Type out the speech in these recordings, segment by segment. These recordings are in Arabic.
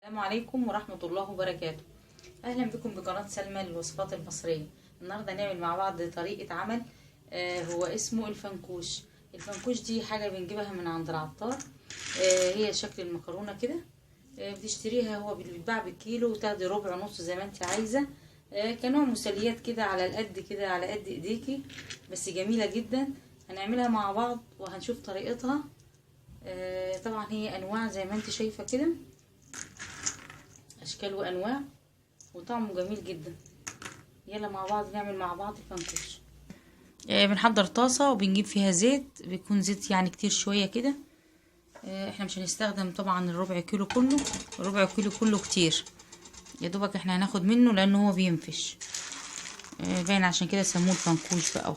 السلام عليكم ورحمة الله وبركاته. أهلا بكم بقناة سلمى للوصفات المصرية. النهاردة هنعمل مع بعض طريقة عمل هو اسمه الفنكوش. الفنكوش دي حاجة بنجيبها من عند العطار. هي شكل المكرونة كده. بتشتريها، هو بيتباع بالكيلو، وتاخدي ربع نص زي ما انت عايزة. كنوع مسليات كده، على القد كده، على قد ايديكي، بس جميلة جدا. هنعملها مع بعض وهنشوف طريقتها. طبعا هي انواع زي ما انت شايفة كده، اشكال وانواع، وطعمه جميل جدا. يلا مع بعض نعمل مع بعض الفنكوش. بنحضر طاسه وبنجيب فيها زيت، بيكون زيت يعني كتير شويه كده. احنا مش هنستخدم طبعا الربع كيلو كله، الربع كيلو كله كتير، يا دوبك احنا هناخد منه لانه هو بينفش. باين عشان كده سموه الفنكوش بقى.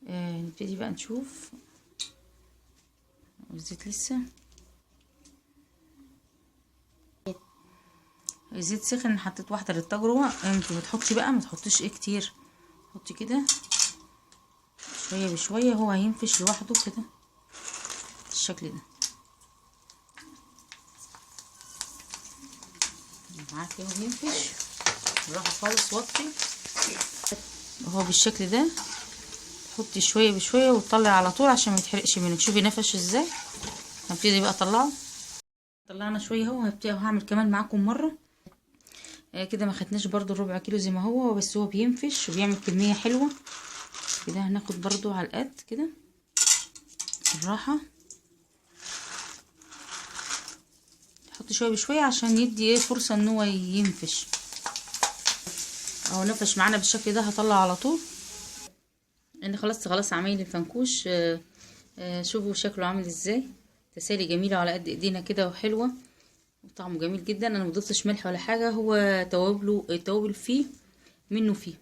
نبتدي بقى نشوف الزيت لسه. الزيت سخن، حطيت واحده للتجربه. انت بتحطي بقى، ما تحطيش كتير، حطي كده شويه بشويه، هو هينفش لوحده كده بالشكل ده. معاكي هو بينفش بالراحه خالص، وطي اهو بالشكل ده. حطي شويه بشويه وتطلعي على طول عشان ما يتحرقش منك. شوفي نفش ازاي. هبتدي بقى اطلعه. طلعنا شويه اهو. هبتدي هعمل كمان معاكم مره كده. ما خدناش برضو الربع كيلو زي ما هو، بس هو بينفش وبيعمل كميه حلوه كده. هناخد برضو على القد كده بالراحه. حطي شويه بشويه عشان يدي فرصه ان هو ينفش. اهو نفش معانا بالشكل ده. هطلع على طول. انا خلاص عمايل الفنكوش. شوفوا شكله عامل ازاي. تسالي جميله على قد ايدينا كده وحلوه، وطعمه جميل جدا. انا مضفتش ملح ولا حاجه، هو التوابل فيه منه فيه،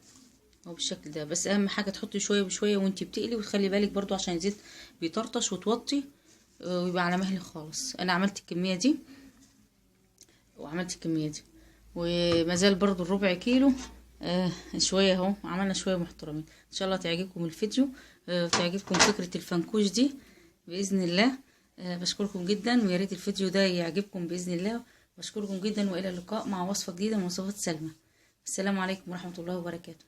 هو بالشكل ده. بس اهم حاجه تحطي شويه بشويه وانتي بتقلي، وتخلي بالك برضو عشان الزيت بيطرطش، وتوطي ويبقى على مهل خالص. انا عملت الكميه دي وعملت الكميه دي، ومازال برضو الربع كيلو. شويه اهو، عملنا شويه محترمين. ان شاء الله تعجبكم الفيديو، تعجبكم فكره الفنكوش دي باذن الله. بشكركم جدا، ويا ريت الفيديو ده يعجبكم باذن الله. بشكركم جدا، والى اللقاء مع وصفه جديده من وصفات سلمى. السلام عليكم ورحمه الله وبركاته.